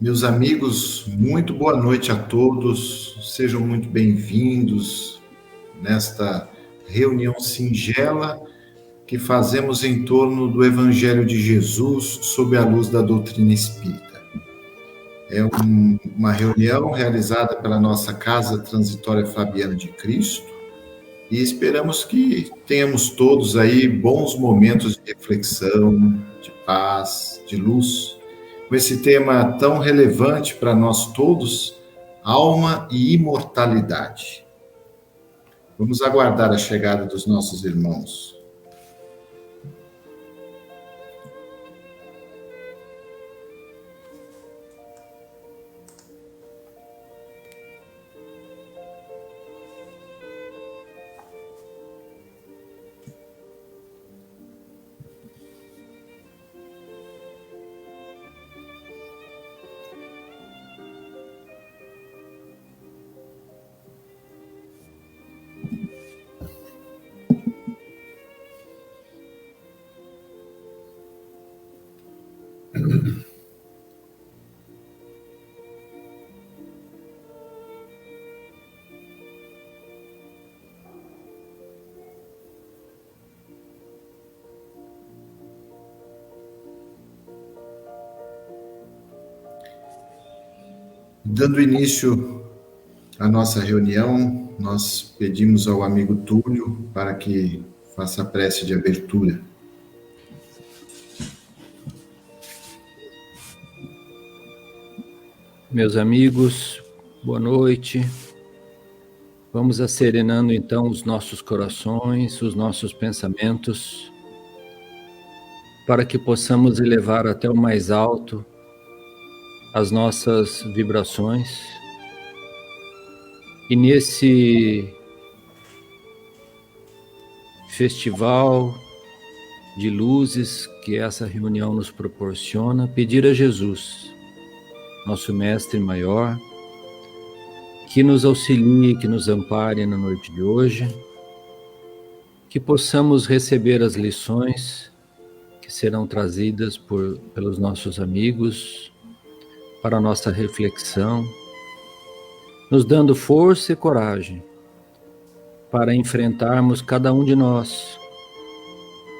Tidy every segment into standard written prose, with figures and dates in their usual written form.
Meus amigos, muito boa noite a todos. Sejam muito bem-vindos nesta reunião singela que fazemos em torno do Evangelho de Jesus sob a luz da doutrina espírita. É uma reunião realizada pela nossa Casa Transitória Fabiana de Cristo e esperamos que tenhamos todos aí bons momentos de reflexão, de paz, de luz, com esse tema tão relevante para nós todos, alma e imortalidade. Vamos aguardar a chegada dos nossos irmãos. Dando início à nossa reunião, nós pedimos ao amigo Túlio para que faça a prece de abertura. Meus amigos, boa noite. Vamos acerenando então os nossos corações, os nossos pensamentos, para que possamos elevar até o mais alto as nossas vibrações. E nesse festival de luzes que essa reunião nos proporciona, pedir a Jesus, nosso Mestre Maior, que nos auxilie, que nos ampare na noite de hoje, que possamos receber as lições que serão trazidas pelos nossos amigos para a nossa reflexão, nos dando força e coragem para enfrentarmos cada um de nós,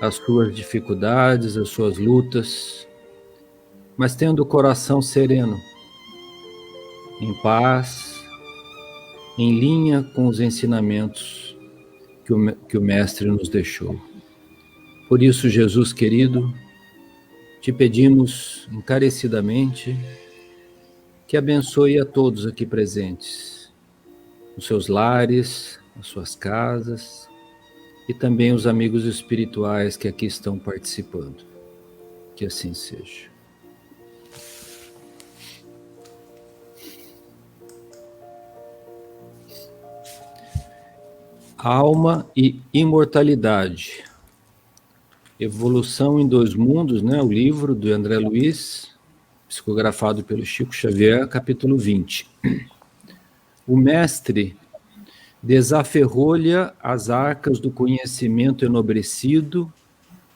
as suas dificuldades, as suas lutas, mas tendo o coração sereno, em paz, em linha com os ensinamentos que o Mestre nos deixou. Por isso, Jesus querido, te pedimos encarecidamente que abençoe a todos aqui presentes, os seus lares, as suas casas e também os amigos espirituais que aqui estão participando. Que assim seja. Alma e imortalidade. Evolução em Dois Mundos, né? O livro do André Luiz, psicografado pelo Chico Xavier, capítulo 20. O mestre desaferrolha as arcas do conhecimento enobrecido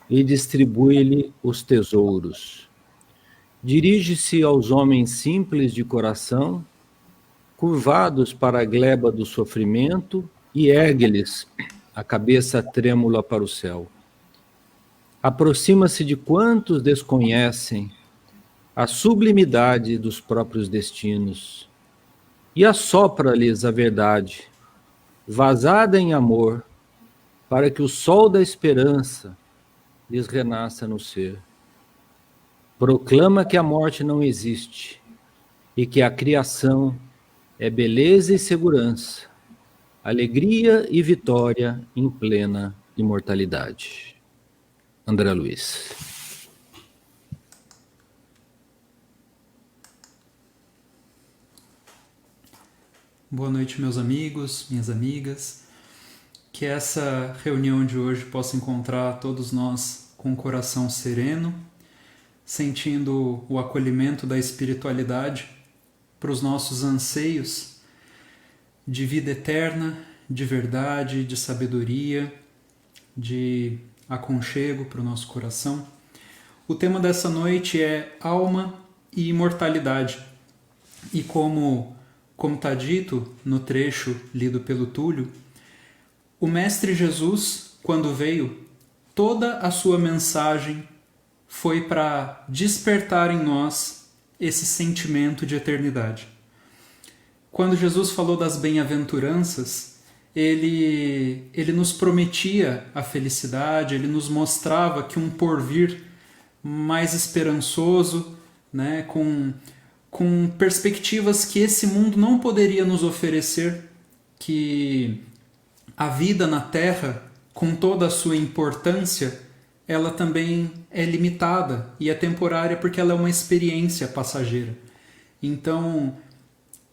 e distribui-lhe os tesouros. Dirige-se aos homens simples de coração, curvados para a gleba do sofrimento, e ergue-lhes a cabeça trêmula para o céu. Aproxima-se de quantos desconhecem a sublimidade dos próprios destinos e assopra-lhes a verdade, vazada em amor, para que o sol da esperança lhes renasça no ser. Proclama que a morte não existe e que a criação é beleza e segurança, alegria e vitória em plena imortalidade. André Luiz. Boa noite, meus amigos, minhas amigas. Que essa reunião de hoje possa encontrar todos nós com o coração sereno, sentindo o acolhimento da espiritualidade para os nossos anseios de vida eterna, de verdade, de sabedoria, de aconchego para o nosso coração. O tema dessa noite é alma e imortalidade. E como está dito no trecho lido pelo Túlio, o Mestre Jesus, quando veio, toda a sua mensagem foi para despertar em nós esse sentimento de eternidade. Quando Jesus falou das bem-aventuranças, ele nos prometia a felicidade, ele nos mostrava que um porvir mais esperançoso, né, com perspectivas que esse mundo não poderia nos oferecer, que a vida na Terra, com toda a sua importância, ela também é limitada e é temporária porque ela é uma experiência passageira. Então,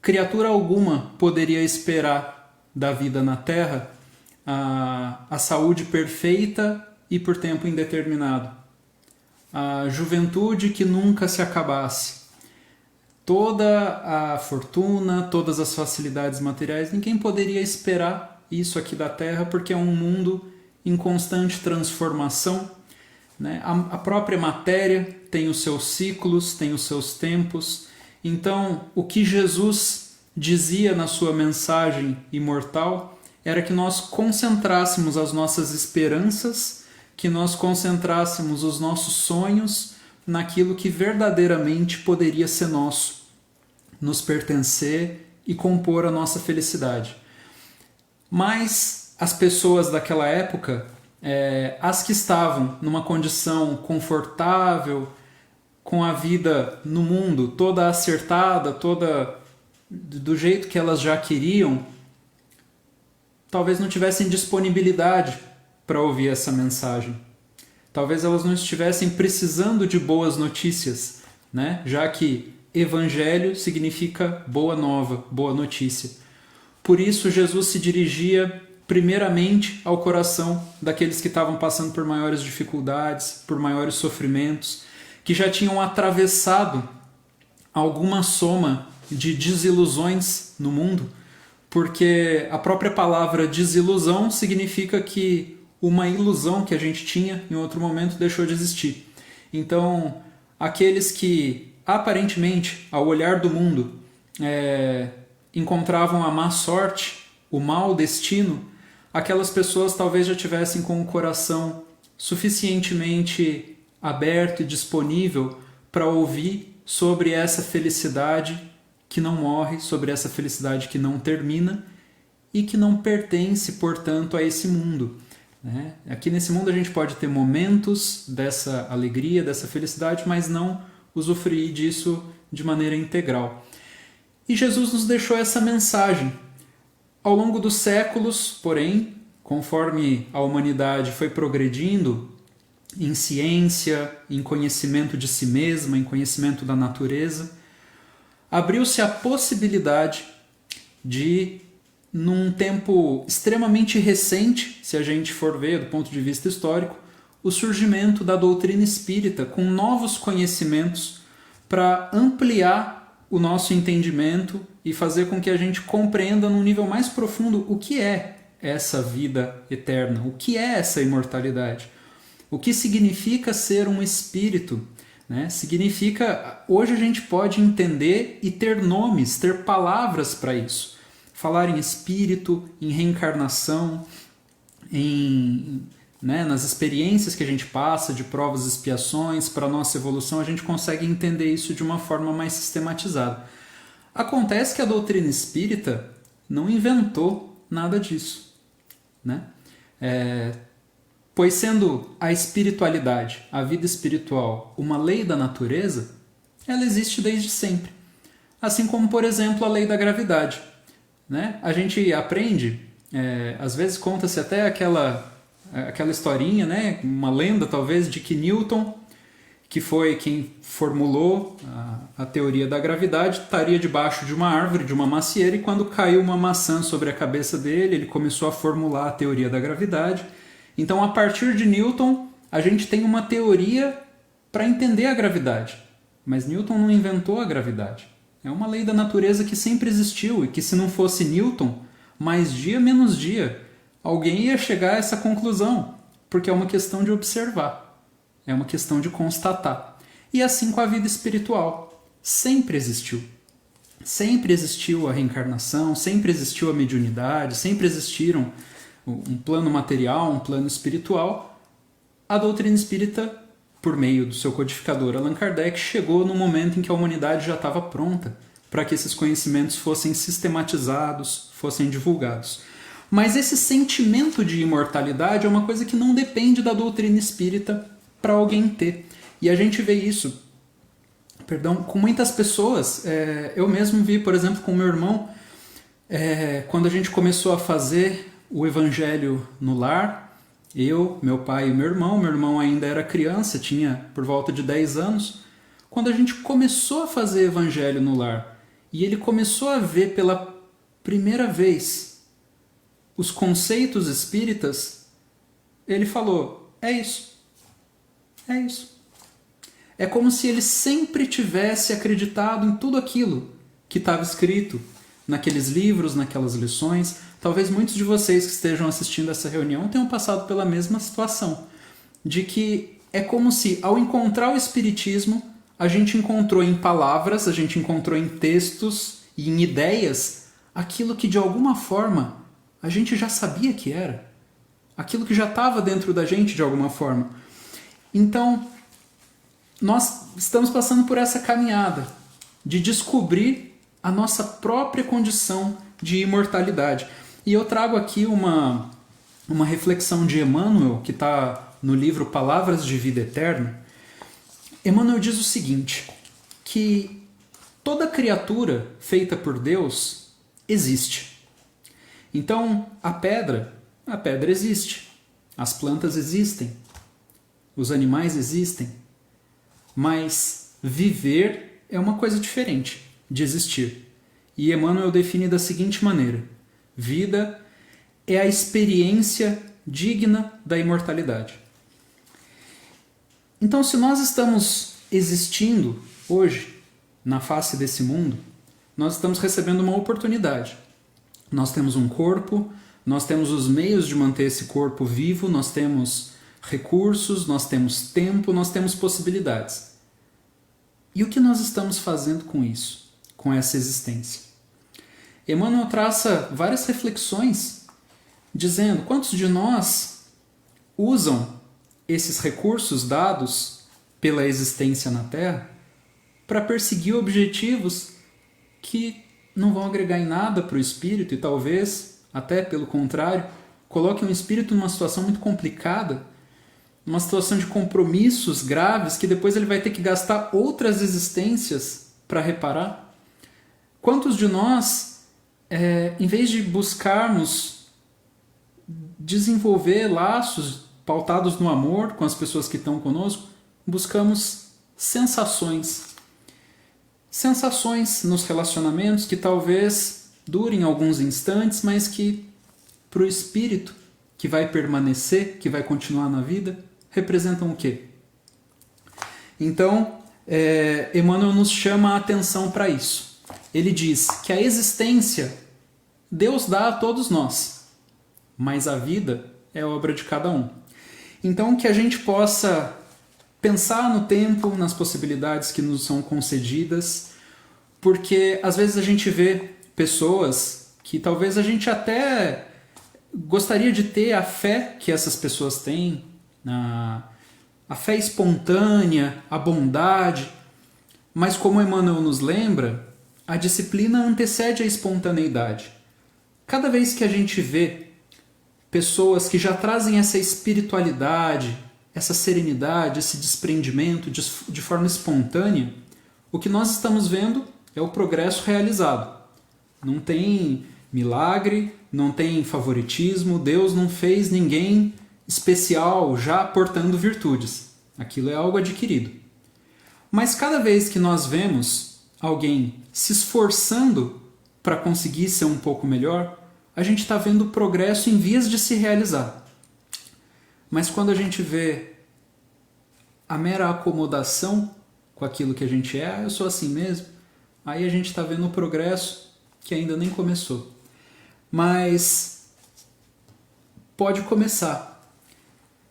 criatura alguma poderia esperar da vida na Terra a saúde perfeita e por tempo indeterminado, a juventude que nunca se acabasse, toda a fortuna, todas as facilidades materiais. Ninguém poderia esperar isso aqui da Terra porque é um mundo em constante transformação, né? A própria matéria tem os seus ciclos, tem os seus tempos. Então, o que Jesus dizia na sua mensagem imortal era que nós concentrássemos as nossas esperanças, que nós concentrássemos os nossos sonhos naquilo que verdadeiramente poderia ser nosso, nos pertencer e compor a nossa felicidade. Mas as pessoas daquela época, as que estavam numa condição confortável, com a vida no mundo toda acertada, toda do jeito que elas já queriam, talvez não tivessem disponibilidade para ouvir essa mensagem. Talvez elas não estivessem precisando de boas notícias, né? Já que evangelho significa boa nova, boa notícia. Por isso Jesus se dirigia primeiramente ao coração daqueles que estavam passando por maiores dificuldades, por maiores sofrimentos, que já tinham atravessado alguma soma de desilusões no mundo, porque a própria palavra desilusão significa que uma ilusão que a gente tinha em outro momento deixou de existir. Então, aqueles que aparentemente, ao olhar do mundo, encontravam a má sorte, o mau destino, aquelas pessoas talvez já tivessem com o coração suficientemente aberto e disponível para ouvir sobre essa felicidade que não morre, sobre essa felicidade que não termina e que não pertence, portanto, a esse mundo, né? Aqui nesse mundo a gente pode ter momentos dessa alegria, dessa felicidade, mas não usufruir disso de maneira integral. E Jesus nos deixou essa mensagem. Ao longo dos séculos, porém, conforme a humanidade foi progredindo em ciência, em conhecimento de si mesma, em conhecimento da natureza, abriu-se a possibilidade de, num tempo extremamente recente, se a gente for ver do ponto de vista histórico, o surgimento da doutrina espírita com novos conhecimentos para ampliar o nosso entendimento e fazer com que a gente compreenda num nível mais profundo o que é essa vida eterna, o que é essa imortalidade, o que significa ser um espírito, né? Significa, hoje a gente pode entender e ter nomes, ter palavras para isso. Falar em espírito, em reencarnação, nas experiências que a gente passa, de provas e expiações, para a nossa evolução, a gente consegue entender isso de uma forma mais sistematizada. Acontece que a doutrina espírita não inventou nada disso, né? Pois sendo a espiritualidade, a vida espiritual, uma lei da natureza, ela existe desde sempre. Assim como, por exemplo, a lei da gravidade, né? A gente aprende, às vezes conta-se até aquela historinha, né? Uma lenda talvez, de que Newton, que foi quem formulou a teoria da gravidade, estaria debaixo de uma árvore, de uma macieira, e quando caiu uma maçã sobre a cabeça dele, ele começou a formular a teoria da gravidade. Então, a partir de Newton, a gente tem uma teoria para entender a gravidade. Mas Newton não inventou a gravidade. É uma lei da natureza que sempre existiu e que, se não fosse Newton, mais dia menos dia, alguém ia chegar a essa conclusão, porque é uma questão de observar, é uma questão de constatar. E assim com a vida espiritual. Sempre existiu. sempre existiu a reencarnação, sempre existiu a mediunidade, sempre existiram um plano material, um plano espiritual. A doutrina espírita, por meio do seu codificador Allan Kardec, chegou no momento em que a humanidade já estava pronta para que esses conhecimentos fossem sistematizados, fossem divulgados. Mas esse sentimento de imortalidade é uma coisa que não depende da doutrina espírita para alguém ter. E a gente vê isso, com muitas pessoas. Eu mesmo vi, por exemplo, com meu irmão, quando a gente começou a fazer o Evangelho no lar, eu, meu pai e meu irmão ainda era criança, tinha por volta de 10 anos, quando a gente começou a fazer Evangelho no lar, e ele começou a ver pela primeira vez os conceitos espíritas, ele falou, é isso. É isso. É como se ele sempre tivesse acreditado em tudo aquilo que estava escrito naqueles livros, naquelas lições. Talvez muitos de vocês que estejam assistindo essa reunião tenham passado pela mesma situação, de que é como se, ao encontrar o Espiritismo, a gente encontrou em palavras, a gente encontrou em textos e em ideias aquilo que de alguma forma a gente já sabia que era, aquilo que já estava dentro da gente de alguma forma. Então, nós estamos passando por essa caminhada de descobrir a nossa própria condição de imortalidade. E eu trago aqui uma reflexão de Emmanuel, que está no livro Palavras de Vida Eterna. Emmanuel diz o seguinte, que toda criatura feita por Deus existe. Então, a pedra existe, as plantas existem, os animais existem, mas viver é uma coisa diferente de existir. E Emmanuel define da seguinte maneira: vida é a experiência digna da imortalidade. Então, se nós estamos existindo hoje na face desse mundo, nós estamos recebendo uma oportunidade. Nós temos um corpo, nós temos os meios de manter esse corpo vivo, nós temos recursos, nós temos tempo, nós temos possibilidades. E o que nós estamos fazendo com isso, com essa existência? Emmanuel traça várias reflexões, dizendo quantos de nós usam esses recursos dados pela existência na Terra para perseguir objetivos que não vão agregar em nada para o espírito e talvez, até pelo contrário, coloquem o espírito numa situação muito complicada, numa situação de compromissos graves que depois ele vai ter que gastar outras existências para reparar. Quantos de nós, em vez de buscarmos desenvolver laços pautados no amor com as pessoas que estão conosco, buscamos sensações nos relacionamentos que talvez durem alguns instantes, mas que para o espírito que vai permanecer, que vai continuar na vida, representam o quê? Então, Emmanuel nos chama a atenção para isso. Ele diz que a existência Deus dá a todos nós, mas a vida é obra de cada um. Então, que a gente possa pensar no tempo, nas possibilidades que nos são concedidas, porque às vezes a gente vê pessoas que talvez a gente até gostaria de ter a fé que essas pessoas têm, a fé espontânea, a bondade, mas como Emmanuel nos lembra, a disciplina antecede a espontaneidade. Cada vez que a gente vê pessoas que já trazem essa espiritualidade, essa serenidade, esse desprendimento de forma espontânea, o que nós estamos vendo é o progresso realizado. Não tem milagre, não tem favoritismo, Deus não fez ninguém especial já portando virtudes. Aquilo é algo adquirido. Mas cada vez que nós vemos alguém se esforçando para conseguir ser um pouco melhor, a gente está vendo o progresso em vias de se realizar. Mas quando a gente vê a mera acomodação com aquilo que a gente é, eu sou assim mesmo, aí a gente está vendo o progresso que ainda nem começou. Mas pode começar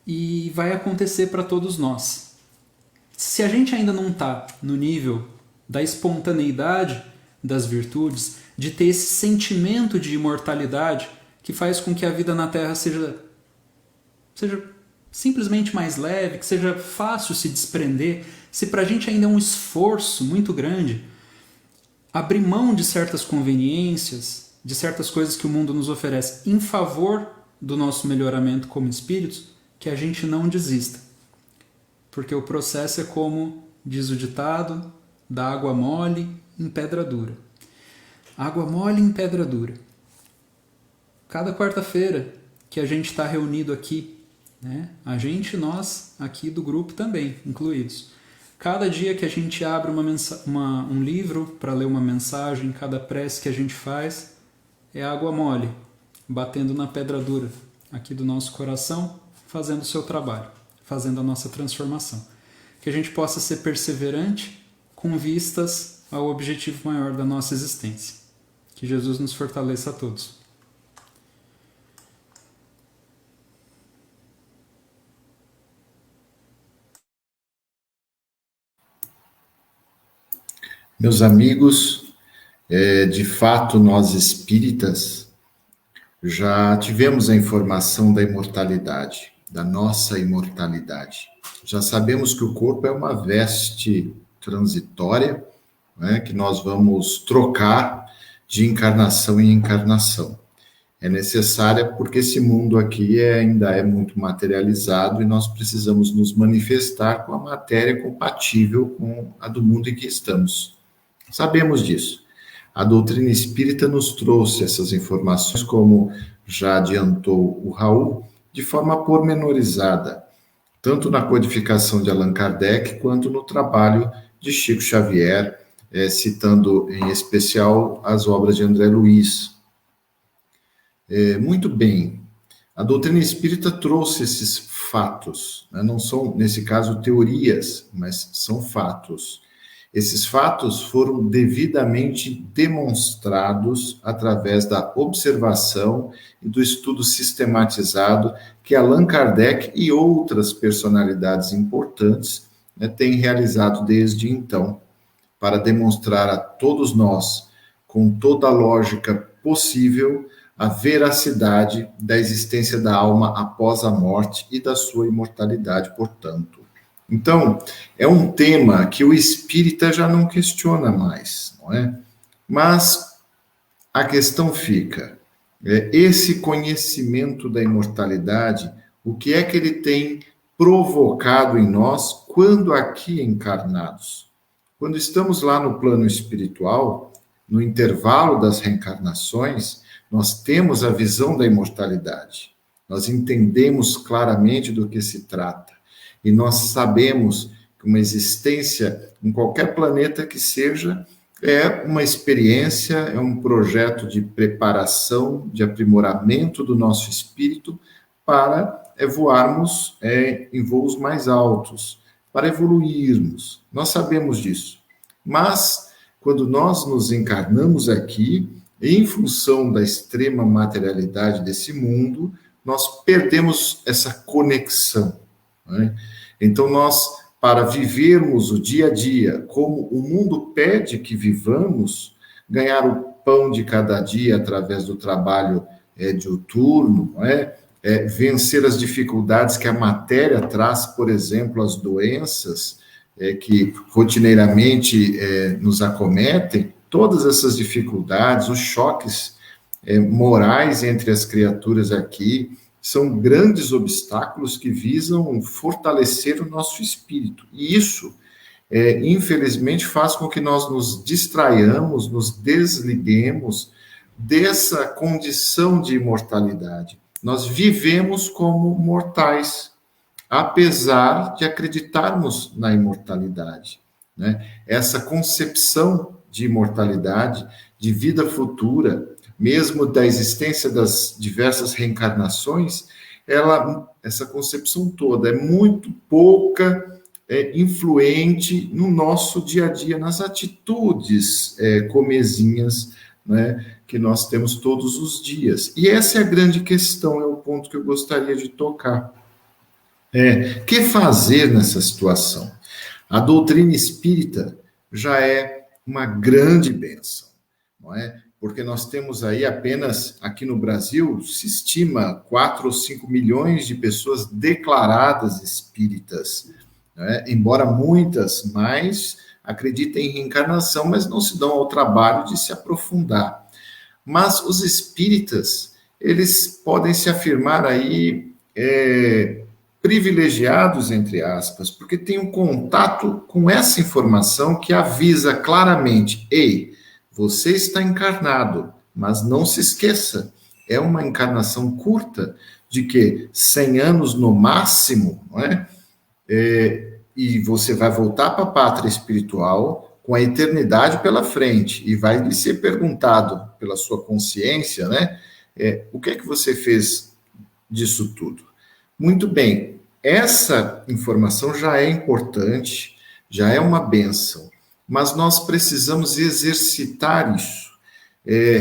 e vai acontecer para todos nós. Se a gente ainda não está no nível da espontaneidade, das virtudes, de ter esse sentimento de imortalidade que faz com que a vida na Terra seja simplesmente mais leve, que seja fácil se desprender. Se para a gente ainda é um esforço muito grande abrir mão de certas conveniências, de certas coisas que o mundo nos oferece em favor do nosso melhoramento como espíritos, que a gente não desista. Porque o processo é como diz o ditado, da água mole em pedra dura. Água mole em pedra dura. Cada quarta-feira que a gente está reunido aqui, né? A gente, nós, aqui do grupo também, incluídos. Cada dia que a gente abre um livro para ler uma mensagem, cada prece que a gente faz, é água mole, batendo na pedra dura, aqui do nosso coração, fazendo o seu trabalho, fazendo a nossa transformação. Que a gente possa ser perseverante com vistas ao objetivo maior da nossa existência. Que Jesus nos fortaleça a todos. Meus amigos, de fato, nós espíritas já tivemos a informação da imortalidade, da nossa imortalidade. Já sabemos que o corpo é uma veste transitória, né, que nós vamos trocar de encarnação em encarnação. É necessária porque esse mundo aqui ainda é muito materializado e nós precisamos nos manifestar com a matéria compatível com a do mundo em que estamos. Sabemos disso. A doutrina espírita nos trouxe essas informações, como já adiantou o Raul, de forma pormenorizada, tanto na codificação de Allan Kardec, quanto no trabalho de Chico Xavier, citando em especial as obras de André Luiz. Muito bem, a doutrina espírita trouxe esses fatos, né? Não são, nesse caso, teorias, mas são fatos. Esses fatos foram devidamente demonstrados através da observação e do estudo sistematizado que Allan Kardec e outras personalidades importantes, né, têm realizado desde então, para demonstrar a todos nós, com toda a lógica possível, a veracidade da existência da alma após a morte e da sua imortalidade, portanto. Então, é um tema que o espírita já não questiona mais, não é? Mas a questão fica, esse conhecimento da imortalidade, o que é que ele tem provocado em nós quando aqui encarnados? Quando estamos lá no plano espiritual, no intervalo das reencarnações, nós temos a visão da imortalidade. Nós entendemos claramente do que se trata. E nós sabemos que uma existência em qualquer planeta que seja é uma experiência, é um projeto de preparação, de aprimoramento do nosso espírito para voarmos em voos mais altos, para evoluirmos. Nós sabemos disso. Mas, quando nós nos encarnamos aqui, em função da extrema materialidade desse mundo, nós perdemos essa conexão. Né? Então, nós, para vivermos o dia a dia, como o mundo pede que vivamos, ganhar o pão de cada dia através do trabalho diuturno, vencer as dificuldades que a matéria traz, por exemplo, as doenças que rotineiramente nos acometem, todas essas dificuldades, os choques morais entre as criaturas aqui, são grandes obstáculos que visam fortalecer o nosso espírito. E isso, infelizmente, faz com que nós nos distraiamos, nos desliguemos dessa condição de imortalidade. Nós vivemos como mortais, apesar de acreditarmos na imortalidade, né? Essa concepção de imortalidade, de vida futura, mesmo da existência das diversas reencarnações, essa concepção toda é muito pouca influente no nosso dia a dia, nas atitudes comezinhas, né, que nós temos todos os dias. E essa é a grande questão, é o ponto que eu gostaria de tocar. Que fazer nessa situação? A doutrina espírita já é uma grande bênção. não é? Porque nós temos aí apenas, aqui no Brasil, se estima 4 ou 5 milhões de pessoas declaradas espíritas, né? Embora muitas mais acreditem em reencarnação, mas não se dão ao trabalho de se aprofundar. Mas os espíritas, eles podem se afirmar aí privilegiados, entre aspas, porque têm um contato com essa informação que avisa claramente: ei, você está encarnado, mas não se esqueça, é uma encarnação curta, de que 100 anos no máximo, não é? E você vai voltar para a pátria espiritual com a eternidade pela frente, e vai lhe ser perguntado pela sua consciência, né? O que é que você fez disso tudo? Muito bem, essa informação já é importante, já é uma bênção, mas nós precisamos exercitar isso,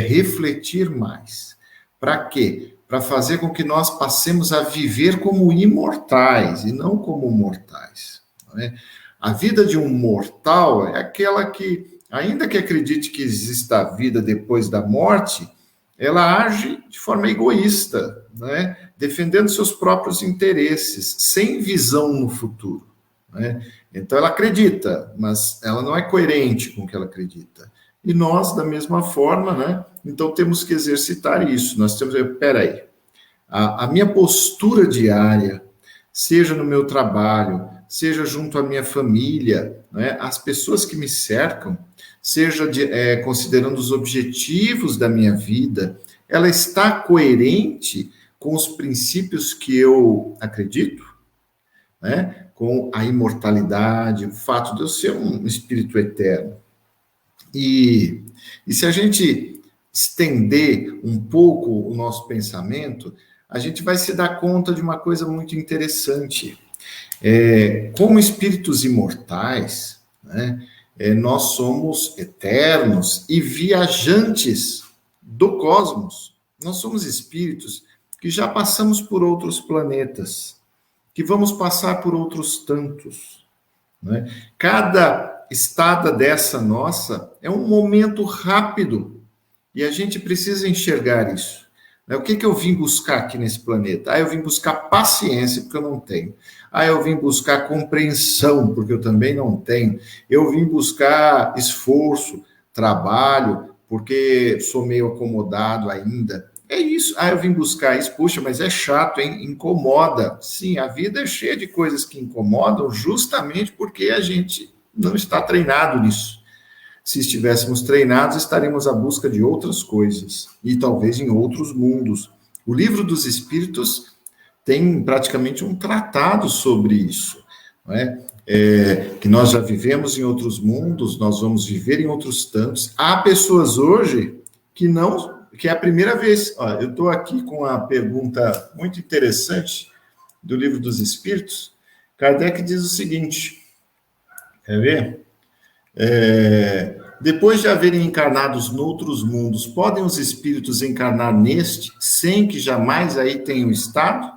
refletir mais. Para quê? Para fazer com que nós passemos a viver como imortais e não como mortais. Não é? A vida de um mortal é aquela que, ainda que acredite que exista a vida depois da morte, ela age de forma egoísta, né? Defendendo seus próprios interesses, sem visão no futuro. Né? Então, ela acredita, mas ela não é coerente com o que ela acredita. E nós, da mesma forma, né? Então, temos que exercitar isso. Nós temos que, peraí, a minha postura diária, seja no meu trabalho, seja junto à minha família, né? As pessoas que me cercam, seja considerando os objetivos da minha vida, ela está coerente com os princípios que eu acredito, né? Com a imortalidade, o fato de eu ser um espírito eterno. E se a gente estender um pouco o nosso pensamento, a gente vai se dar conta de uma coisa muito interessante. Como espíritos imortais, né? Nós somos eternos e viajantes do cosmos. Nós somos espíritos que já passamos por outros planetas, que vamos passar por outros tantos. Né? Cada estada dessa nossa é um momento rápido e a gente precisa enxergar isso. O que eu vim buscar aqui nesse planeta? Eu vim buscar paciência, porque eu não tenho. Eu vim buscar compreensão, porque eu também não tenho. Eu vim buscar esforço, trabalho, porque sou meio acomodado ainda. É isso. Eu vim buscar isso. Puxa, mas é chato, hein? Incomoda. Sim, a vida é cheia de coisas que incomodam, justamente porque a gente não está treinado nisso. Se estivéssemos treinados, estaremos à busca de outras coisas, e talvez em outros mundos. O Livro dos Espíritos tem praticamente um tratado sobre isso, não é? Que nós já vivemos em outros mundos, nós vamos viver em outros tantos. Há pessoas hoje que é a primeira vez. Eu estou aqui com uma pergunta muito interessante do Livro dos Espíritos. Kardec diz o seguinte, quer ver? Depois de haverem encarnados noutros mundos, podem os espíritos encarnar neste, sem que jamais aí tenham estado?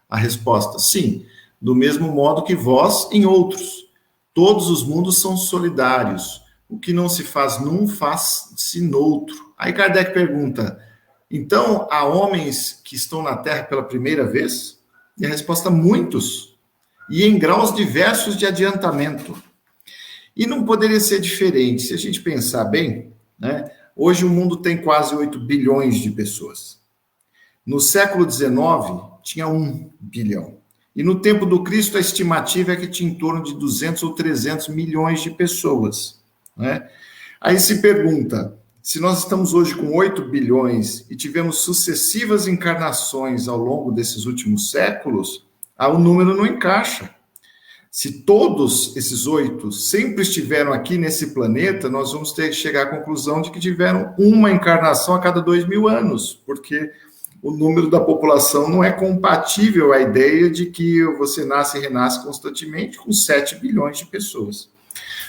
A resposta, sim, do mesmo modo que vós em outros. Todos os mundos são solidários. O que não se faz num, faz-se noutro. Aí Kardec pergunta, então há homens que estão na Terra pela primeira vez? E a resposta, muitos. E em graus diversos de adiantamento. E não poderia ser diferente, se a gente pensar bem, né? Hoje o mundo tem quase 8 bilhões de pessoas. No século XIX, tinha 1 bilhão. E no tempo do Cristo, a estimativa é que tinha em torno de 200 ou 300 milhões de pessoas. Né? Aí se pergunta, se nós estamos hoje com 8 bilhões e tivemos sucessivas encarnações ao longo desses últimos séculos, o número não encaixa. Se todos esses 8 sempre estiveram aqui nesse planeta, nós vamos ter que chegar à conclusão de que tiveram uma encarnação a cada 2.000 anos, porque o número da população não é compatível à ideia de que você nasce e renasce constantemente com 7 bilhões de pessoas.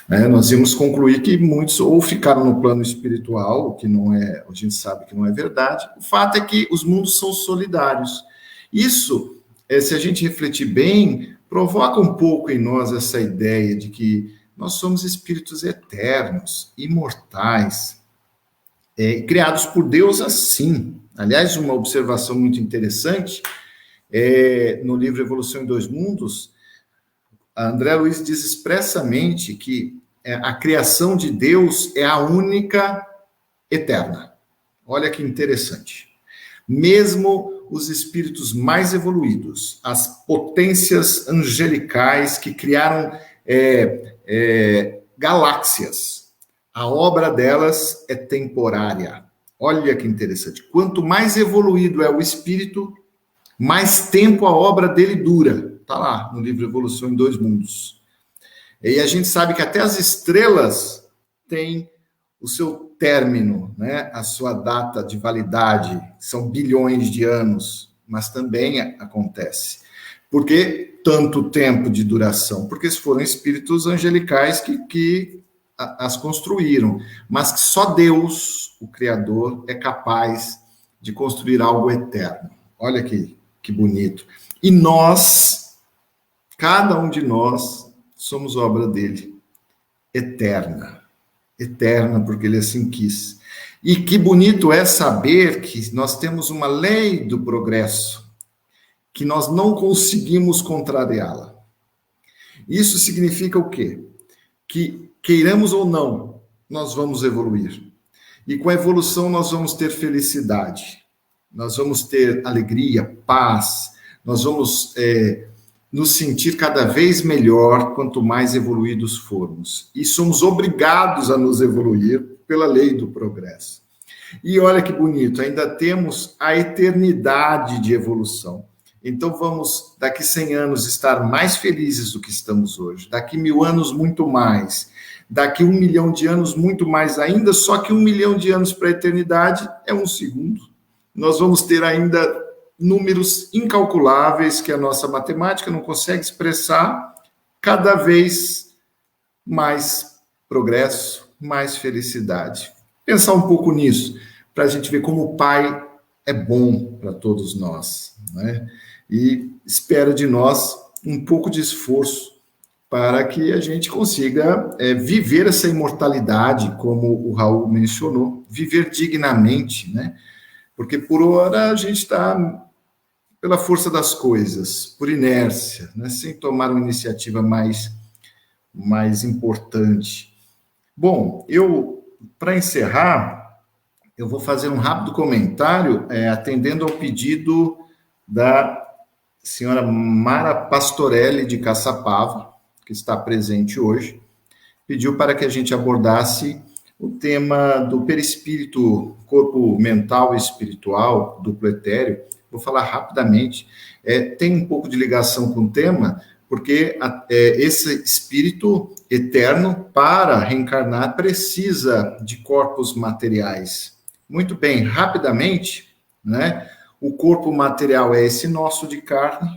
Nós íamos concluir que muitos ou ficaram no plano espiritual, o que não é, a gente sabe que não é verdade. O fato é que os mundos são solidários. Isso, se a gente refletir bem, provoca um pouco em nós essa ideia de que nós somos espíritos eternos, imortais. criados por Deus assim. Aliás, uma observação muito interessante, no livro Evolução em Dois Mundos, André Luiz diz expressamente que a criação de Deus é a única eterna. Olha que interessante. Mesmo os espíritos mais evoluídos, as potências angelicais que criaram galáxias, a obra delas é temporária. Olha que interessante. Quanto mais evoluído é o espírito, mais tempo a obra dele dura. Está lá no livro Evolução em Dois Mundos. E a gente sabe que até as estrelas têm o seu término, né? A sua data de validade, são bilhões de anos, mas também acontece. Por que tanto tempo de duração? Porque foram espíritos angelicais que as construíram, mas que só Deus, o Criador, é capaz de construir algo eterno. Olha que bonito. E nós, cada um de nós, somos obra dele, eterna. Eterna, porque ele assim quis. E que bonito é saber que nós temos uma lei do progresso, que nós não conseguimos contrariá-la. Isso significa o quê? Que, queiramos ou não, nós vamos evoluir. E com a evolução nós vamos ter felicidade, nós vamos ter alegria, paz, nós vamos nos sentir cada vez melhor quanto mais evoluídos formos. E somos obrigados a nos evoluir pela lei do progresso. E olha que bonito, ainda temos a eternidade de evolução. Então vamos, daqui 100 anos, estar mais felizes do que estamos hoje. Daqui 1000 anos, muito mais. Daqui 1 milhão de anos, muito mais ainda. Só que 1 milhão de anos para a eternidade é 1 segundo. Nós vamos ter ainda números incalculáveis que a nossa matemática não consegue expressar. Cada vez mais progresso, mais felicidade. Pensar um pouco nisso, para a gente ver como o Pai é bom para todos nós, né? E espera de nós um pouco de esforço para que a gente consiga viver essa imortalidade, como o Raul mencionou, viver dignamente, né? Porque por hora a gente está pela força das coisas, por inércia, né? Sem tomar uma iniciativa mais importante. Bom, para encerrar, eu vou fazer um rápido comentário, atendendo ao pedido da senhora Mara Pastorelli, de Caçapava, que está presente hoje, pediu para que a gente abordasse o tema do perispírito, corpo mental e espiritual, duplo etéreo. Vou falar rapidamente. Tem um pouco de ligação com o tema, porque esse espírito eterno, para reencarnar, precisa de corpos materiais. Muito bem, rapidamente, né? O corpo material é esse nosso de carne.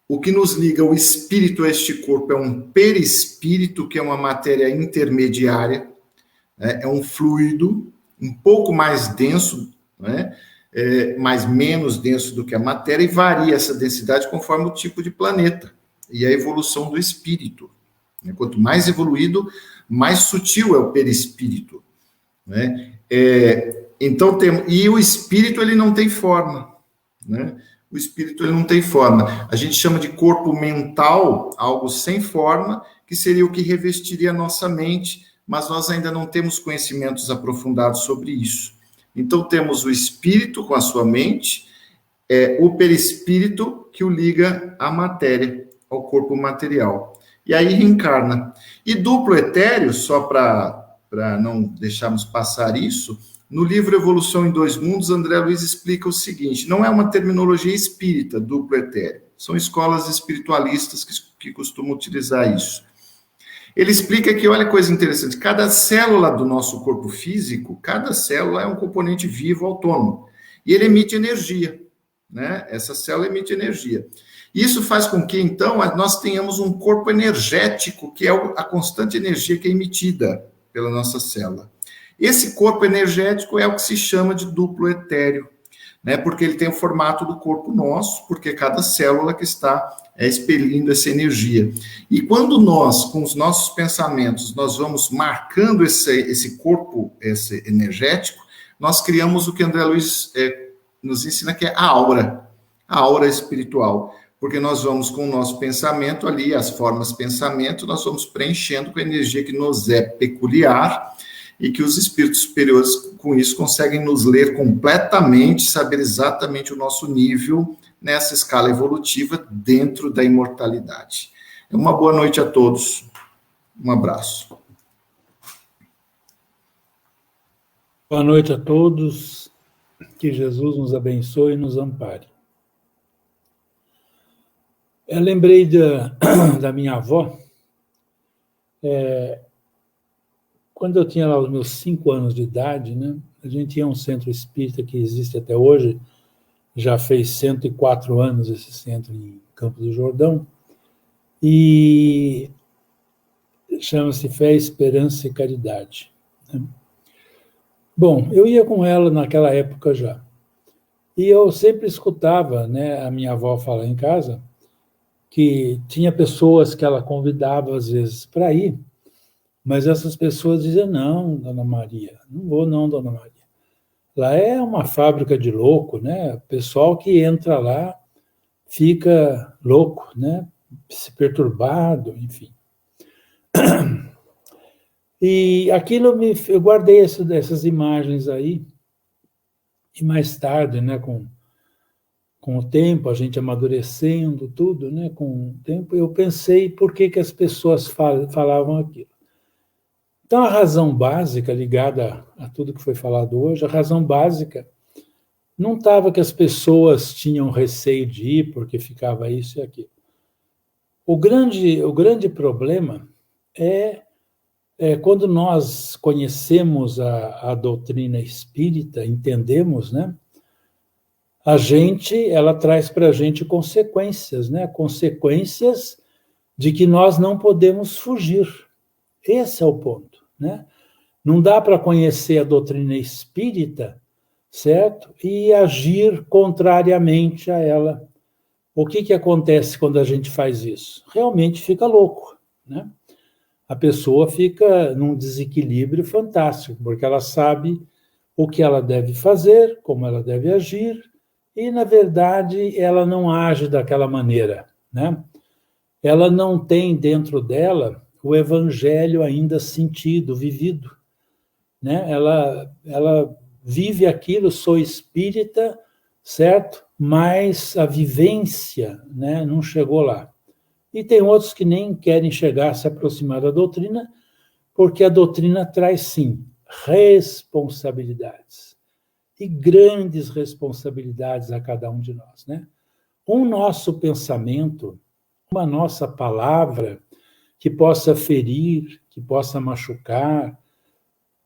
O que nos liga o espírito a este corpo é um perispírito, que é uma matéria intermediária, né? É um fluido um pouco mais denso, né? Mas menos denso do que a matéria, e varia essa densidade conforme o tipo de planeta e a evolução do espírito. Quanto mais evoluído, mais sutil é o perispírito, né? Então, e o espírito, ele não tem forma, né? O espírito, ele não tem forma. A gente chama de corpo mental, algo sem forma, que seria o que revestiria a nossa mente, mas nós ainda não temos conhecimentos aprofundados sobre isso. Então, temos o espírito com a sua mente, o perispírito que o liga à matéria, ao corpo material. E aí reencarna. E duplo etéreo, só para não deixarmos passar isso, no livro Evolução em Dois Mundos, André Luiz explica o seguinte: não é uma terminologia espírita, duplo etéreo. São escolas espiritualistas que costumam utilizar isso. Ele explica que, olha que coisa interessante, cada célula do nosso corpo físico, cada célula é um componente vivo autônomo. E ele emite energia, né? Essa célula emite energia. Isso faz com que, então, nós tenhamos um corpo energético, que é a constante energia que é emitida pela nossa célula. Esse corpo energético é o que se chama de duplo etéreo. né? Porque ele tem o formato do corpo nosso, porque cada célula que está expelindo essa energia. E quando nós, com os nossos pensamentos, nós vamos marcando esse corpo energético, nós criamos o que André Luiz nos ensina, que é a aura espiritual. Porque nós vamos, com o nosso pensamento ali, as formas pensamento, nós vamos preenchendo com a energia que nos é peculiar, e que os espíritos superiores, com isso, conseguem nos ler completamente, saber exatamente o nosso nível nessa escala evolutiva dentro da imortalidade. Uma boa noite a todos. Um abraço. Boa noite a todos. Que Jesus nos abençoe e nos ampare. Eu lembrei da minha avó. Quando eu tinha lá os meus 5 anos de idade, né, a gente tinha um centro espírita que existe até hoje, já fez 104 anos esse centro em Campos do Jordão, e chama-se Fé, Esperança e Caridade. Né? Bom, eu ia com ela naquela época já, e eu sempre escutava, né, a minha avó falar em casa que tinha pessoas que ela convidava às vezes para ir, mas essas pessoas diziam, não, Dona Maria, não vou não, Dona Maria. Lá é uma fábrica de louco, né? O pessoal que entra lá fica louco, né? Se perturbado, enfim. E aquilo eu guardei essas imagens aí, e mais tarde, né, com o tempo, a gente amadurecendo tudo, né, com o tempo, eu pensei por que as pessoas falavam aquilo. Então, a razão básica, ligada a tudo que foi falado hoje, a razão básica não estava que as pessoas tinham receio de ir porque ficava isso e aquilo. O grande problema é quando nós conhecemos a doutrina espírita, entendemos, né? Ela traz para a gente consequências, né? Consequências de que nós não podemos fugir. Esse é o ponto, né? Não dá para conhecer a doutrina espírita, certo? E agir contrariamente a ela. O que acontece quando a gente faz isso? Realmente fica louco, né? A pessoa fica num desequilíbrio fantástico, porque ela sabe o que ela deve fazer, como ela deve agir, e, na verdade, ela não age daquela maneira, né? Ela não tem dentro dela o evangelho ainda sentido, vivido, né? Ela vive aquilo, sou espírita, certo? Mas a vivência, né, não chegou lá. E tem outros que nem querem chegar, se aproximar da doutrina, porque a doutrina traz, sim, responsabilidades. E grandes responsabilidades a cada um de nós, né? Um nosso pensamento, uma nossa palavra que possa ferir, que possa machucar,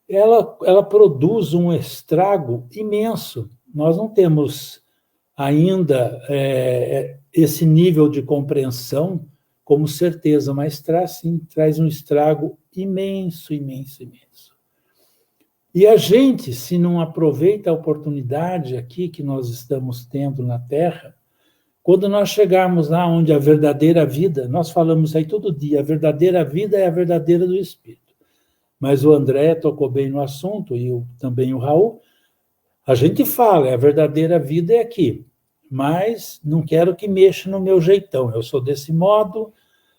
ela produz um estrago imenso. Nós não temos ainda esse nível de compreensão como certeza, mas traz um estrago imenso, imenso, imenso. E a gente, se não aproveita a oportunidade aqui que nós estamos tendo na Terra, quando nós chegarmos lá onde a verdadeira vida, nós falamos aí todo dia, a verdadeira vida é a verdadeira do Espírito. Mas o André tocou bem no assunto, e também o Raul, a gente fala, a verdadeira vida é aqui, mas não quero que mexa no meu jeitão, eu sou desse modo,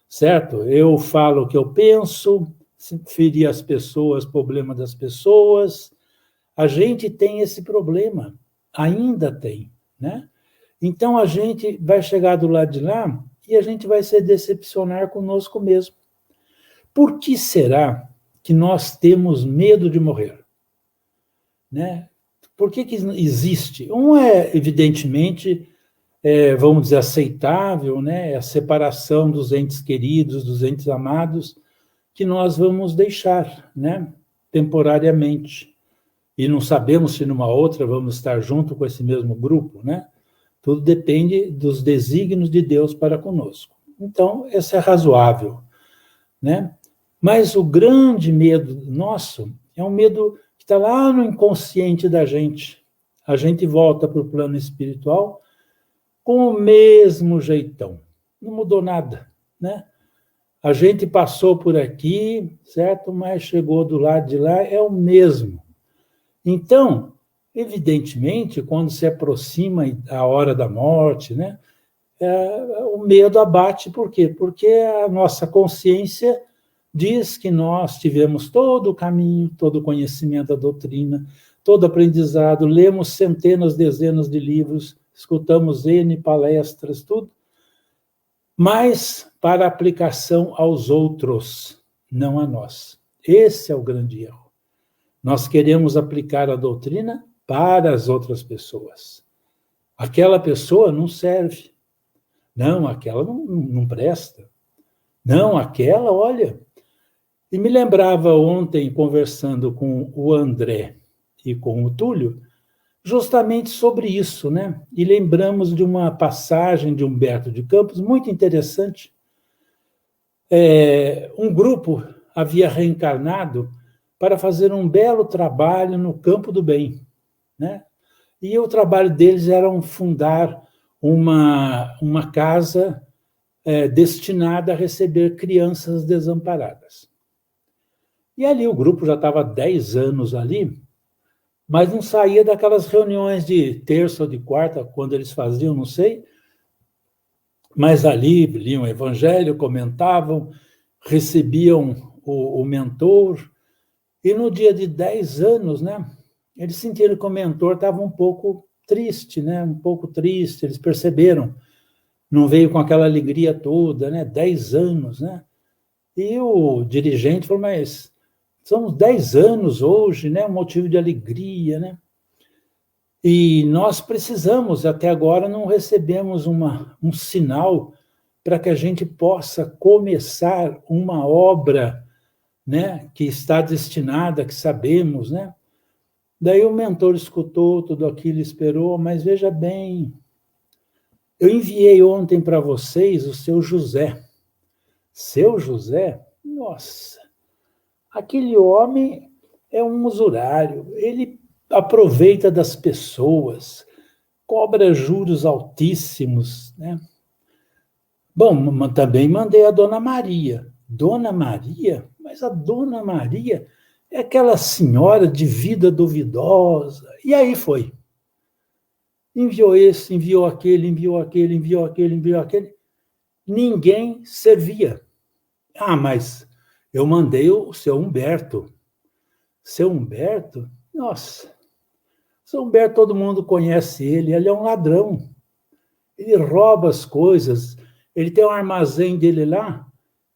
certo? Eu falo o que eu penso, ferir as pessoas, problema das pessoas. A gente tem esse problema, ainda tem, né? Então a gente vai chegar do lado de lá e a gente vai se decepcionar conosco mesmo. Por que será que nós temos medo de morrer? Né? Por que existe? Um é, evidentemente, vamos dizer, aceitável, né? A separação dos entes queridos, dos entes amados, que nós vamos deixar, né? Temporariamente. E não sabemos se numa outra vamos estar junto com esse mesmo grupo, né? Tudo depende dos desígnios de Deus para conosco. Então, esse é razoável, né? Mas o grande medo nosso é um medo que está lá no inconsciente da gente. a gente volta para o plano espiritual com o mesmo jeitão. Não mudou nada, né? A gente passou por aqui, certo? Mas chegou do lado de lá, é o mesmo. Então, evidentemente, quando se aproxima a hora da morte, né? O medo abate, por quê? Porque a nossa consciência diz que nós tivemos todo o caminho, todo o conhecimento da doutrina, todo aprendizado, lemos centenas, dezenas de livros, escutamos N palestras, tudo, mas para aplicação aos outros, não a nós. Esse é o grande erro. Nós queremos aplicar a doutrina para as outras pessoas. Aquela pessoa não serve. Não, aquela não presta. Não, aquela, olha. E me lembrava ontem, conversando com o André e com o Túlio, justamente sobre isso, né? E lembramos de uma passagem de Humberto de Campos muito interessante. Um grupo havia reencarnado para fazer um belo trabalho no campo do bem, né? E o trabalho deles era fundar uma casa destinada a receber crianças desamparadas. E ali o grupo já estava há 10 anos ali, mas não saía daquelas reuniões de terça ou de quarta, quando eles faziam, não sei, mas ali liam o evangelho, comentavam, recebiam o mentor, e no dia de 10 anos, né, eles sentiram que o mentor estava um pouco triste, né, um pouco triste, eles perceberam, não veio com aquela alegria toda, né, 10 anos, né, e o dirigente falou, mas são 10 anos hoje, né, um motivo de alegria, né, e nós precisamos, até agora não recebemos um sinal para que a gente possa começar uma obra, né, que está destinada, que sabemos, né? Daí o mentor escutou tudo aquilo, esperou, mas veja bem, eu enviei ontem para vocês o seu José. Seu José? Nossa, aquele homem é um usurário, ele aproveita das pessoas, cobra juros altíssimos, né? Bom, também mandei a Dona Maria. Dona Maria? Mas a Dona Maria é aquela senhora de vida duvidosa. E aí foi. Enviou esse, enviou aquele, enviou aquele, enviou aquele, enviou aquele. Ninguém servia. Ah, mas eu mandei o seu Humberto. Seu Humberto? Nossa. Seu Humberto, todo mundo conhece ele é um ladrão. Ele rouba as coisas. Ele tem um armazém dele lá.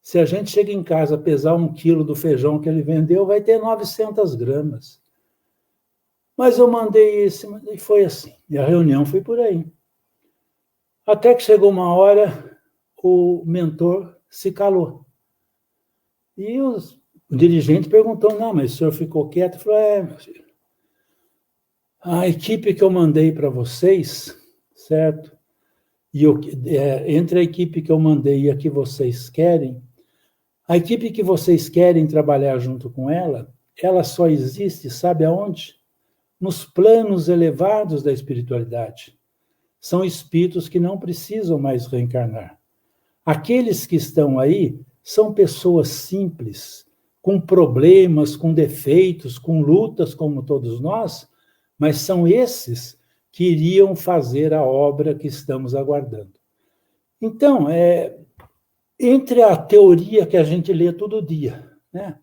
Se a gente chega em casa, pesar 1 quilo do feijão que ele vendeu, vai ter 900 gramas. Mas eu mandei esse, e foi assim. E a reunião foi por aí. Até que chegou uma hora, o mentor se calou. E o dirigente perguntou, não, mas o senhor ficou quieto? Eu falei, meu filho, a equipe que eu mandei para vocês, certo? E entre a equipe que eu mandei e a que vocês querem, a equipe que vocês querem trabalhar junto com ela só existe, sabe aonde? Nos planos elevados da espiritualidade. São espíritos que não precisam mais reencarnar. Aqueles que estão aí são pessoas simples, com problemas, com defeitos, com lutas como todos nós, mas são esses que iriam fazer a obra que estamos aguardando. Então, entre a teoria que a gente lê todo dia, né?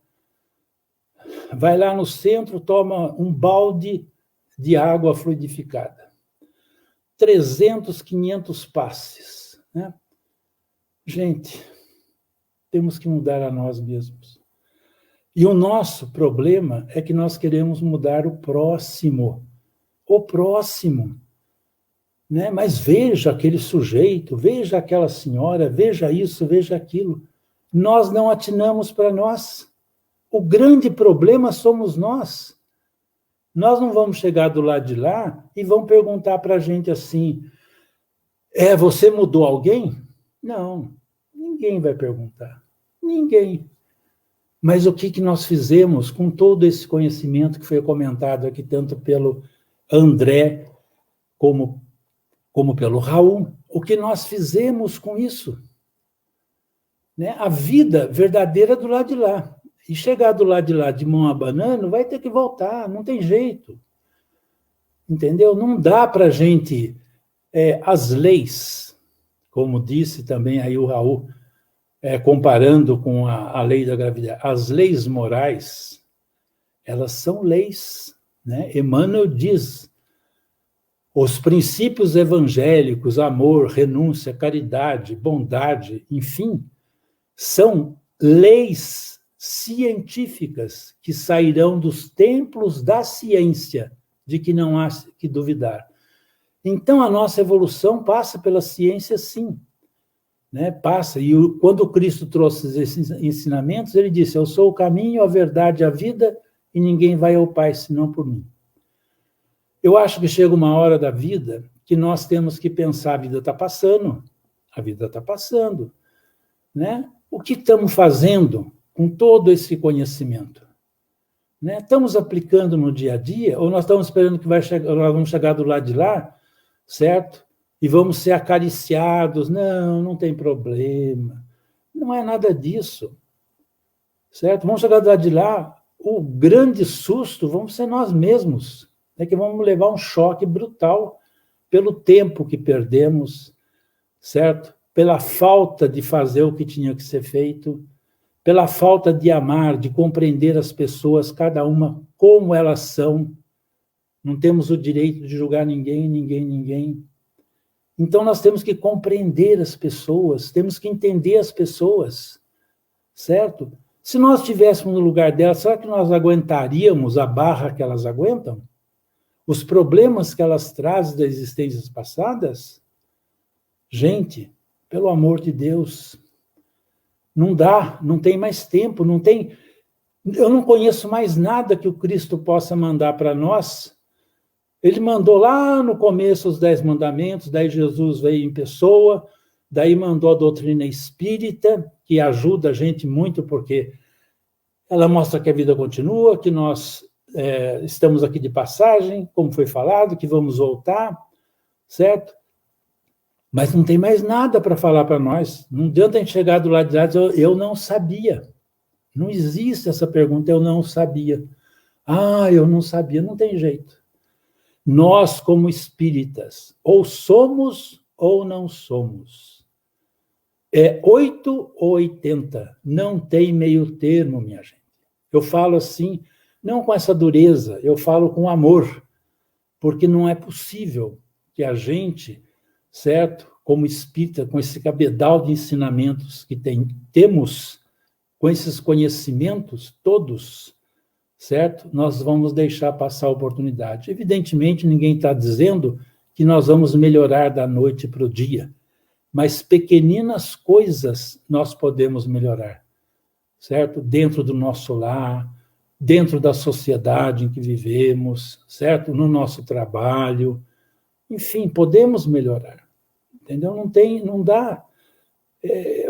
Vai lá no centro, toma um balde de água fluidificada. 300, 500 passes, né? Gente, temos que mudar a nós mesmos. E o nosso problema é que nós queremos mudar o próximo. O próximo. Né? Mas veja aquele sujeito, veja aquela senhora, veja isso, veja aquilo. Nós não atinamos para nós. O grande problema somos nós. Nós não vamos chegar do lado de lá e vão perguntar para a gente assim, você mudou alguém? Não, ninguém vai perguntar. Ninguém. Mas o que nós fizemos com todo esse conhecimento que foi comentado aqui, tanto pelo André, como pelo Raul, o que nós fizemos com isso. Né? A vida verdadeira do lado de lá. E chegar do lado de lá de mão abanando, vai ter que voltar, não tem jeito. Entendeu? Não dá para a gente... as leis, como disse também aí o Raul, comparando com a lei da gravidade, as leis morais, elas são leis. Né? Emmanuel diz, os princípios evangélicos, amor, renúncia, caridade, bondade, enfim, são leis científicas que sairão dos templos da ciência, de que não há que duvidar. Então, a nossa evolução passa pela ciência, sim. Né? Passa. E quando Cristo trouxe esses ensinamentos, ele disse, eu sou o caminho, a verdade, a vida, e ninguém vai ao Pai senão por mim. Eu acho que chega uma hora da vida que nós temos que pensar, a vida está passando, né? O que estamos fazendo com todo esse conhecimento? Né? Estamos aplicando no dia a dia, ou nós estamos esperando que nós vamos chegar do lado de lá, certo? E vamos ser acariciados, não tem problema, não é nada disso, certo? Vamos chegar do lado de lá, o grande susto vamos ser nós mesmos, é que vamos levar um choque brutal pelo tempo que perdemos, certo? Pela falta de fazer o que tinha que ser feito, pela falta de amar, de compreender as pessoas, cada uma como elas são. Não temos o direito de julgar ninguém. Então, nós temos que compreender as pessoas, temos que entender as pessoas, certo? Se nós estivéssemos no lugar delas, será que nós aguentaríamos a barra que elas aguentam? Os problemas que elas trazem das existências passadas? Gente, pelo amor de Deus, não dá, não tem mais tempo, não tem... Eu não conheço mais nada que o Cristo possa mandar para nós. Ele mandou lá no começo os 10 mandamentos, daí Jesus veio em pessoa, daí mandou a doutrina espírita, que ajuda a gente muito, porque ela mostra que a vida continua, que nós estamos aqui de passagem, como foi falado, que vamos voltar, certo? Mas não tem mais nada para falar para nós. Não adianta a gente chegar do lado de lá e dizer, eu não sabia. Não existe essa pergunta, eu não sabia. Eu não sabia, não tem jeito. Nós, como espíritas, ou somos ou não somos. É 8 ou 80, não tem meio termo, minha gente. Eu falo assim, não com essa dureza, eu falo com amor, porque não é possível que a gente, certo, como espírita, com esse cabedal de ensinamentos que temos, com esses conhecimentos todos, certo? Nós vamos deixar passar a oportunidade. Evidentemente, ninguém está dizendo que nós vamos melhorar da noite para o dia, mas pequeninas coisas nós podemos melhorar, certo? Dentro do nosso lar, dentro da sociedade em que vivemos, certo? No nosso trabalho, enfim, podemos melhorar, entendeu? Não dá,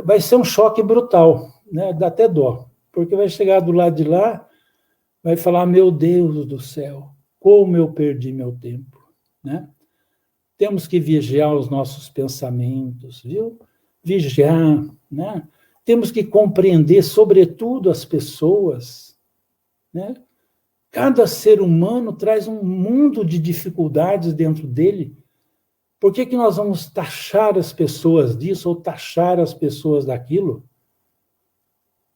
vai ser um choque brutal, né? Dá até dó, porque vai chegar do lado de lá, vai falar, meu Deus do céu, como eu perdi meu tempo, né? Temos que vigiar os nossos pensamentos, viu? Vigiar, né? Temos que compreender, sobretudo, as pessoas, né? Cada ser humano traz um mundo de dificuldades dentro dele. Por que nós vamos taxar as pessoas disso ou taxar as pessoas daquilo?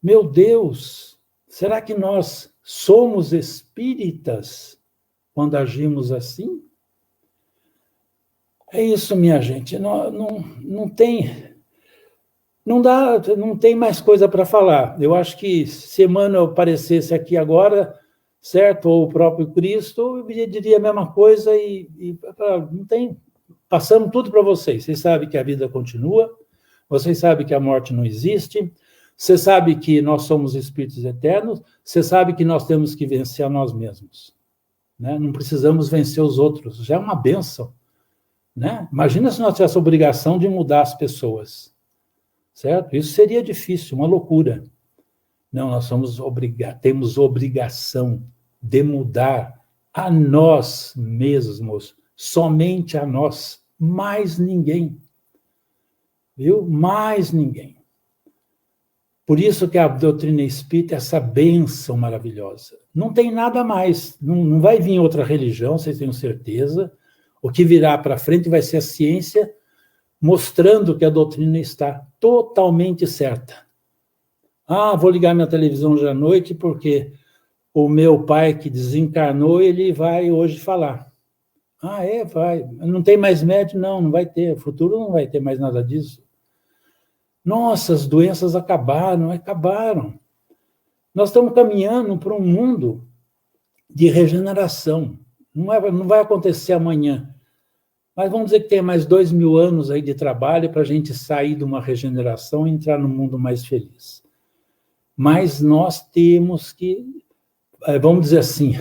Meu Deus, será que nós somos espíritas quando agimos assim? É isso, minha gente. Não tem mais coisa para falar. Eu acho que se Emmanuel aparecesse aqui agora, certo? Ou o próprio Cristo, eu diria a mesma coisa não tem. Passamos tudo para vocês. Vocês sabem que a vida continua, vocês sabem que a morte não existe, você sabe que nós somos espíritos eternos, você sabe que nós temos que vencer a nós mesmos, né? Não precisamos vencer os outros, já é uma bênção, né? Imagina se nós tivéssemos a obrigação de mudar as pessoas, certo? Isso seria difícil, uma loucura. Não, nós temos obrigação de mudar a nós mesmos, somente a nós, mais ninguém. Viu? Mais ninguém. Por isso que a doutrina espírita é essa bênção maravilhosa. Não tem nada mais, não vai vir outra religião, vocês tenham certeza. O que virá para frente vai ser a ciência mostrando que a doutrina está totalmente certa. Ah, vou ligar minha televisão hoje à noite porque o meu pai que desencarnou, ele vai hoje falar. Ah, vai. Não tem mais médico? Não, não vai ter. No futuro não vai ter mais nada disso. Nossa, as doenças acabaram. Nós estamos caminhando para um mundo de regeneração. Não vai acontecer amanhã. Mas vamos dizer que tem mais 2.000 anos aí de trabalho para a gente sair de uma regeneração e entrar num mundo mais feliz. Mas nós temos que, vamos dizer assim,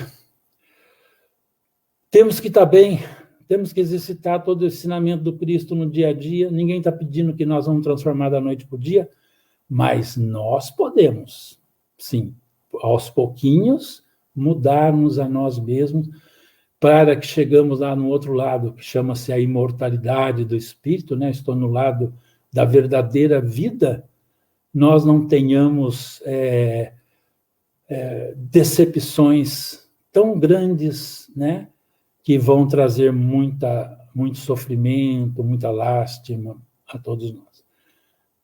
temos que estar bem, temos que exercitar todo o ensinamento do Cristo no dia a dia. Ninguém está pedindo que nós vamos transformar da noite para o dia, mas nós podemos, sim, aos pouquinhos, mudarmos a nós mesmos, para que chegamos lá no outro lado, que chama-se a imortalidade do espírito, né? Estou no lado da verdadeira vida, nós não tenhamos decepções tão grandes, né? Que vão trazer muito sofrimento, muita lástima a todos nós.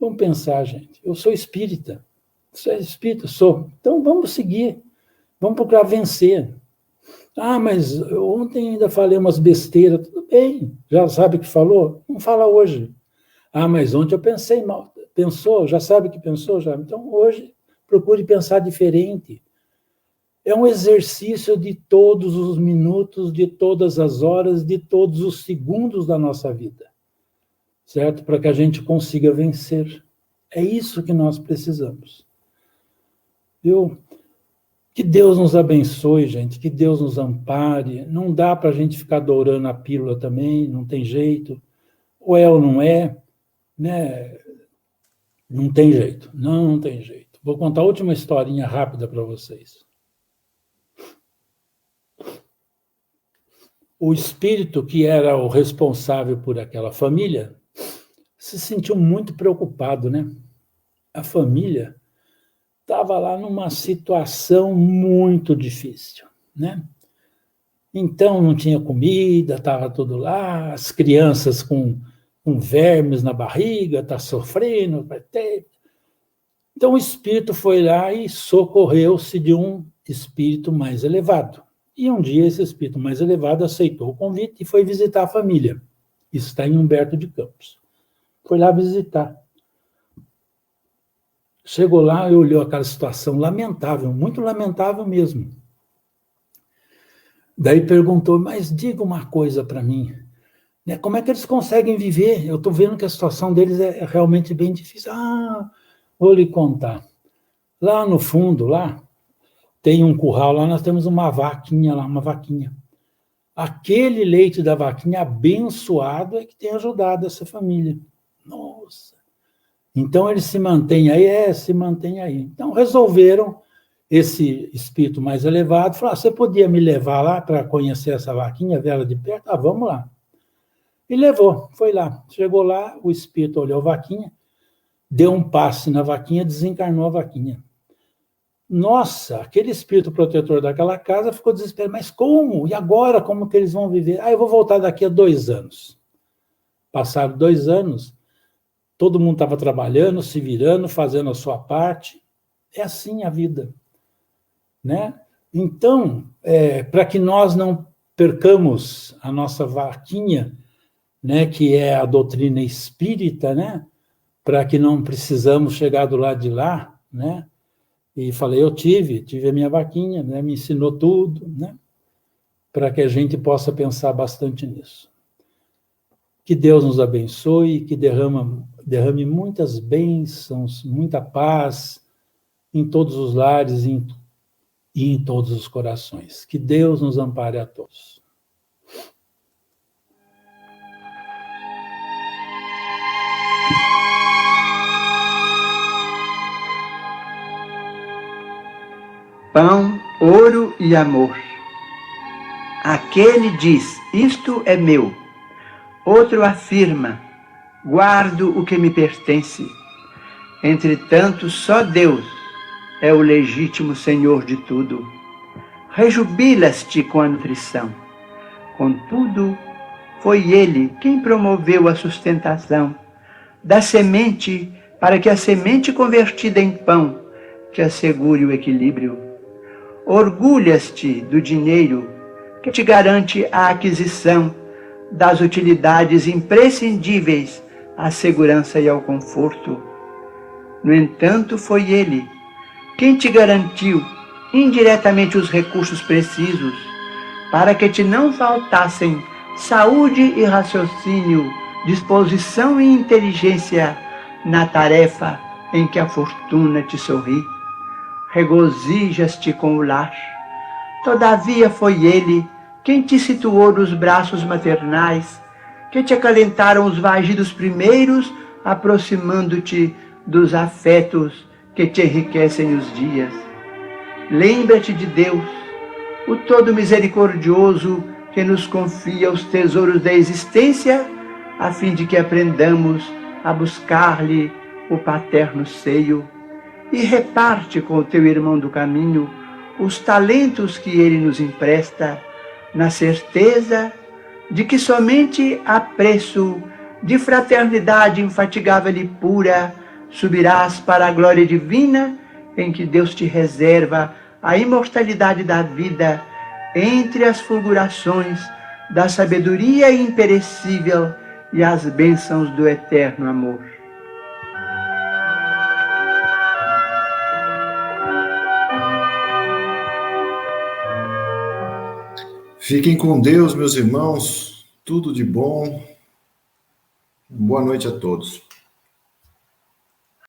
Vamos pensar, gente, eu sou espírita, você é espírita? Sou. Então vamos seguir, vamos procurar vencer. Ah, mas ontem ainda falei umas besteiras. Tudo bem, já sabe o que falou? Não fala hoje. Ah, mas ontem eu pensei mal. Pensou? Já sabe o que pensou? Já. Então, hoje, procure pensar diferente. É um exercício de todos os minutos, de todas as horas, de todos os segundos da nossa vida. Certo? Para que a gente consiga vencer. É isso que nós precisamos. Viu? Que Deus nos abençoe, gente, que Deus nos ampare. Não dá para a gente ficar dourando a pílula também, não tem jeito. Ou é ou não é, né? Não tem jeito, não tem jeito. Vou contar a última historinha rápida para vocês. O espírito que era o responsável por aquela família se sentiu muito preocupado, né? A família estava lá numa situação muito difícil, né? Então, não tinha comida, estava tudo lá, as crianças com vermes na barriga, tá sofrendo, vai ter. Então, o espírito foi lá e socorreu-se de um espírito mais elevado. E um dia, esse espírito mais elevado aceitou o convite e foi visitar a família. Isso está em Humberto de Campos. Foi lá visitar. Chegou lá e olhou aquela situação lamentável, muito lamentável mesmo. Daí perguntou, mas diga uma coisa para mim, né? Como é que eles conseguem viver? Eu estou vendo que a situação deles é realmente bem difícil. Ah, vou lhe contar. Lá no fundo, lá, tem um curral, lá nós temos uma vaquinha lá, uma vaquinha. Aquele leite da vaquinha abençoado é que tem ajudado essa família. Nossa! Então, eles se mantêm aí, se mantém aí. Então, resolveram, esse espírito mais elevado, falar, você podia me levar lá para conhecer essa vaquinha, ver ela de perto? Ah, vamos lá. E levou, foi lá. Chegou lá, o espírito olhou a vaquinha, deu um passe na vaquinha, desencarnou a vaquinha. Nossa, aquele espírito protetor daquela casa ficou desesperado. Mas como? E agora, como que eles vão viver? Ah, eu vou voltar daqui a 2 anos. Passaram 2 anos, todo mundo estava trabalhando, se virando, fazendo a sua parte. É assim a vida, né? Então, para que nós não percamos a nossa vaquinha, né, que é a doutrina espírita, né? Para que não precisamos chegar do lado de lá, né? E falei, eu tive a minha vaquinha, né? Me ensinou tudo, né? Para que a gente possa pensar bastante nisso. Que Deus nos abençoe, que derrame muitas bênçãos, muita paz em todos os lares e em todos os corações. Que Deus nos ampare a todos. Pão, ouro e amor. Aquele diz: isto é meu. Outro afirma: guardo o que me pertence. Entretanto, só Deus é o legítimo Senhor de tudo. Rejubilas-te com a nutrição. Contudo, foi Ele quem promoveu a sustentação da semente, para que a semente convertida em pão te assegure o equilíbrio. Orgulhas-te do dinheiro que te garante a aquisição das utilidades imprescindíveis à segurança e ao conforto. No entanto, foi Ele quem te garantiu indiretamente os recursos precisos para que te não faltassem saúde e raciocínio, disposição e inteligência na tarefa em que a fortuna te sorri. Regozijas-te com o lar. Todavia foi Ele quem te situou nos braços maternais, que te acalentaram os vagidos primeiros, aproximando-te dos afetos que te enriquecem os dias. Lembra-te de Deus, o todo misericordioso, que nos confia os tesouros da existência, a fim de que aprendamos a buscar-lhe o paterno seio, e reparte com o teu irmão do caminho os talentos que ele nos empresta, na certeza de que somente a preço de fraternidade infatigável e pura subirás para a glória divina, em que Deus te reserva a imortalidade da vida entre as fulgurações da sabedoria imperecível e as bênçãos do eterno amor. Fiquem com Deus, meus irmãos. Tudo de bom. Boa noite a todos.